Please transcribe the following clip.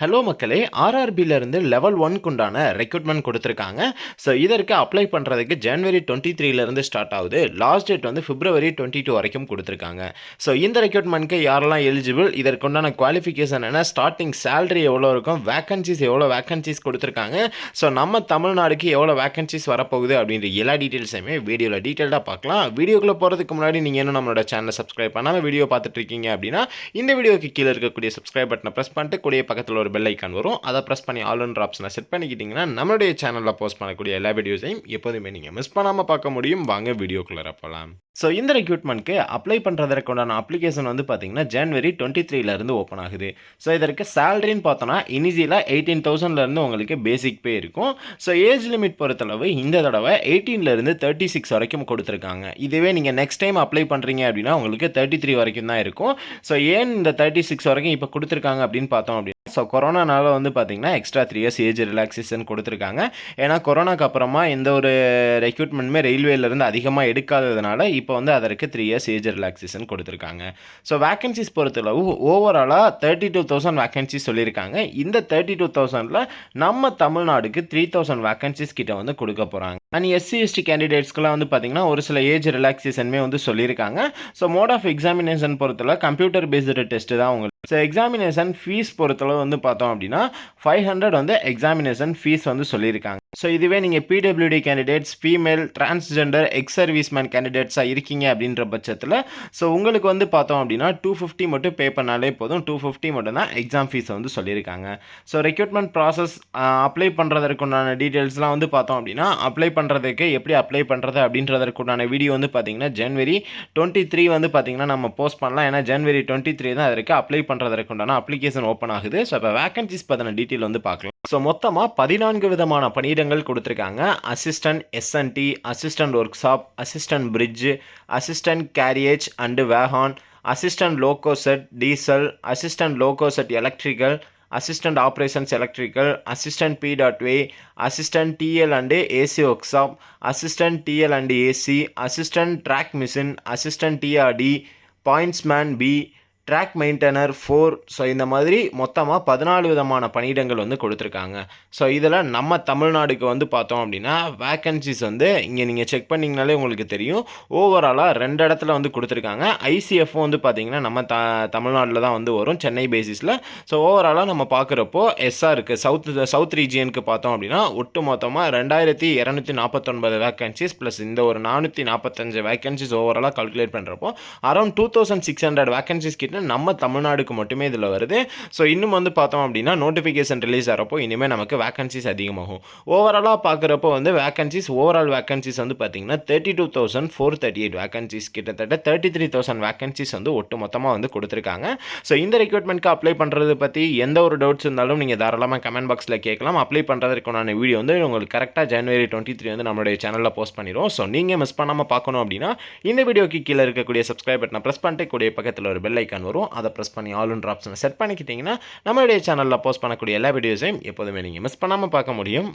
Hello மக்களே! ஆர்ஆர்பில level 1 க்குண்டான recruitment குடுத்துருக்காங்க. So இதற்கு அப்ளை பண்றதுக்கு ஜனவரி 23 ஸ்டார்ட் ஆகுது. லாஸ்ட் டேட் பிப்ரவரி 22 வரைக்கும் குடுத்துருக்காங்க. ஸோ இந்த ரெக்ரூட்மென்ட்க்கு யாரெல்லாம் எலிஜிபிள்? இதற்குண்டான குவாலிஃபிகேஷன் என்ன? ஸ்டார்ட்டிங் சேலரி எவ்வளோ இருக்கும்? வேக்கன்ஸீஸ் எவ்வளோ வேக்கன்ஸீஸ் குடுத்துருக்காங்க? ஸோ நம்ம தமிழ்நாடுக்கு எவ்வளோ வேக்கன்ஸீஸ் வரப்போகுது? அப்படின்ற எல்லா டீட்டெயில்ஸையுமே வீடியோல டீட்டெயில்டா பார்க்கலாம். வீடியோக்குள்ள போறதுக்கு முன்னாடி நீங்க இன்னும் நம்மளோட சேனல சப்ஸ்கிரைப் பண்ணாம வீடியோ பார்த்துட்டு இருக்கீங்க அப்படின்னா, இந்த வீடியோக்கு கீழ இருக்கக்கூடிய சப்ஸ்கிரைப் பட்டன பிரஸ் பண்ணிட்டு கூடயே பக்கத்துல ஒரு பெல் ஐகான் வரும். அதை பிரஸ் பண்ணி ஆல்ன்ற ஆப்ஷனை செட் பண்ணிக்கிட்டீங்கன்னா நம்மளுடைய சேனலில் போஸ்ட் பண்ணக்கூடிய எல்லா வீடியோஸையும் எப்போதுமே நீங்கள் மிஸ் பண்ணாமல் பார்க்க முடியும். வாங்க வீடியோக்குள்ளே போகலாம். ஸோ இந்த ரெக்ரூட்மெண்ட்க்கு அப்ளை பண்ணுறதற்குண்டான அப்ளிகேஷன் பார்த்தீங்கன்னா ஜனவரி 23 ஓப்பன் ஆகுது. ஸோ இதற்கு சேலரின்னு பார்த்தோன்னா இனிஷியலாக 18,000 உங்களுக்கு பேசிக் பே இருக்கும். ஸோ ஏஜ் லிமிட் பொறுத்தளவு இந்த தடவை 18 36 வரைக்கும் கொடுத்துருக்காங்க. இதுவே நீங்கள் நெக்ஸ்ட் டைம் அப்ளை பண்ணுறீங்க அப்படின்னா உங்களுக்கு 33 வரைக்கும் தான் இருக்கும். ஸோ ஏன் இந்த 36 வரைக்கும் இப்போ கொடுத்துருக்காங்க அப்படின்னு பார்த்தோம் அப்படின்னா, ஸோ கொரோனானால பார்த்தீங்கன்னா எக்ஸ்ட்ரா 3 இயர்ஸ் ஏஜ் ரிலாக்ஸேஷன் கொடுத்துருக்காங்க. ஏன்னா கொரோனாக்கு அப்புறமா எந்த ஒரு ரெக்ரூட்மெண்ட்டுமே ரயில்வேலேருந்து அதிகமாக எடுக்காததுனால இப்போ அதற்கு 3 இயர்ஸ் ஏஜ் ரிலாக்ஸேஷன் கொடுத்துருக்காங்க. ஸோ வேக்கன்சிஸ் பொறுத்தளவு ஓவராலாக 32,000 வேக்கன்சிஸ் சொல்லியிருக்காங்க. இந்த 32,000ல் நம்ம தமிழ்நாடுக்கு 3,000 வேக்கன்சிஸ் கிட்ட கொடுக்க போகிறாங்க. அண்ட் எஸ்சி எஸ்டி கேண்டிடேட்ஸ்க்குலாம் பார்த்தீங்கன்னா ஒரு சில ஏஜ் ரிலாக்ஸேஷனுமே சொல்லியிருக்காங்க. ஸோ மோட் ஆஃப் எக்ஸாமினேஷன் பொறுத்தளவு கம்ப்யூட்டர் பேஸ்டு டெஸ்ட் தான் உங்களுக்கு. ஸோ எக்ஸாமினேஷன் ஃபீஸ் பொறுத்தளவு பார்த்தோம் அப்படின்னா 500 எக்ஸாமினேஷன் ஃபீஸ் சொல்லியிருக்காங்க. ஸோ இதுவே நீங்கள் PWD candidates, female, transgender, ex serviceman கேண்டிடேட்ஸாக இருக்கீங்க அப்படின்ற பட்சத்தில் ஸோ உங்களுக்கு பார்த்தோம் அப்படின்னா 250 மட்டும் பே பண்ணாலே போதும். 250 மட்டும் தான் எக்ஸாம் ஃபீஸ் சொல்லியிருக்காங்க. ஸோ ரெக்ரூட்மெண்ட் ப்ராசஸ் அப்ளை பண்ணுறதற்குண்டான டீட்டெயில்ஸ்லாம் பார்த்தோம் அப்படின்னா அப்ளை பண்ணுறதுக்கு எப்படி அப்ளை பண்ணுறது அப்படின்றதற்குண்டான வீடியோ பார்த்தீங்கன்னா ஜனவரி 23 பார்த்தீங்கன்னா நம்ம போஸ்ட் பண்ணலாம். ஏன்னா ஜனவரி 23 தான் அதற்கு அப்ளை பண்ணுறதற்குண்டான அப்ளிகேஷன் ஓப்பன் ஆகுது. ஸோ இப்போ வேக்கன்சிஸ் பற்றின டீட்டெயில் பார்க்கலாம். ஸோ மொத்தமாக 14 விதமான பணியிடங்கள் கொடுத்துருக்காங்க. Assistant S N T, assistant workshop, assistant bridge, assistant carriage and wagon, assistant loco shed diesel, assistant loco shed electrical, assistant operations electrical, assistant P way, assistant TL and AC workshop, assistant TL and AC, assistant track machine, assistant TRD, pointsman B, track maintainer 4. So இந்த மாதிரி மொத்தமாக 14 விதமான பணியிடங்கள் கொடுத்துருக்காங்க. So இதில் நம்ம தமிழ்நாடுக்கு பார்த்தோம் அப்படின்னா வேக்கன்சிஸ் இங்கே நீங்கள் செக் பண்ணிங்கனாலே உங்களுக்கு தெரியும். ஓவராலாக 2 இடத்துல கொடுத்துருக்காங்க. ஐசிஎஃப்பும் பார்த்தீங்கன்னா நம்ம தமிழ்நாட்டில் தான் வரும், சென்னை பேசிஸில். ஸோ ஓவராலாக நம்ம பார்க்குறப்போ எஸ்ஆருக்கு சவுத் ரீஜியனுக்கு பார்த்தோம் அப்படின்னா ஒட்டு மொத்தமாக 2249 வேக்கன்சிஸ் ப்ளஸ் இந்த ஒரு 445 வேக்கன்சிஸ் ஓவராலாக கால்குலேட் பண்ணுறப்போ அரௌண்ட் 2600 வேக்கன்சிஸ் கிட்ட நம்ம தமிழ்நாடுக்கு மட்டுமே இதில் வருது. ஸோ இன்னும் பார்த்தோம் அப்படின்னா நோட்டிஃபிகேஷன் ரிலீஸ் ஆகிறப்போ இனிமேல் நமக்கு வேக்கன்சிஸ் அதிகமாகும். ஓவராலாக பார்க்குறப்போ வேக்கன்சிஸ் ஓவரால் வேக்கன்சிஸ் பார்த்தீங்கன்னா 32,438 வேக்கன்சிஸ், கிட்டத்தட்ட 33,000 வேக்கன்சிஸ் ஒட்டு மொத்தமாக கொடுத்துருக்காங்க. ஸோ இந்த ரெக்ரூட்மெண்ட்க்கு அப்ளை பண்ணுறது பற்றி எந்த ஒரு டவுட்ஸ் இருந்தாலும் நீங்கள் தாராளமாக கமெண்ட் பாக்ஸில் கேட்கலாம். அப்ளை பண்ணுறதுக்கான வீடியோ உங்களுக்கு கரெக்டாக ஜனவரி 23 நம்மளுடைய சேனலில் போஸ்ட் பண்ணிடுவோம். ஸோ நீங்கள் மிஸ் பண்ணாமல் பார்க்கணும் அப்படின்னா இந்த வீடியோக்கு கீழே இருக்கக்கூடிய சப்ஸ்கிரைப் பட்டனை ப்ரெஸ் பண்ணிட்டு கூடிய பக்கத்தில் ஒரு பெல் ஐக்கான் வரும். அதை ப்ரெஸ் பண்ணி ஆல்ன்ற ஆப்ஷனை செட் பண்ணிக்கிட்டீங்கன்னா நம்மளுடைய சேனலில் போஸ்ட் பண்ணக்கூடிய எல்லா வீடியோஸையும் எப்போதுமே நீங்கள் மிஸ் பண்ணாமல் பார்க்க முடியும்.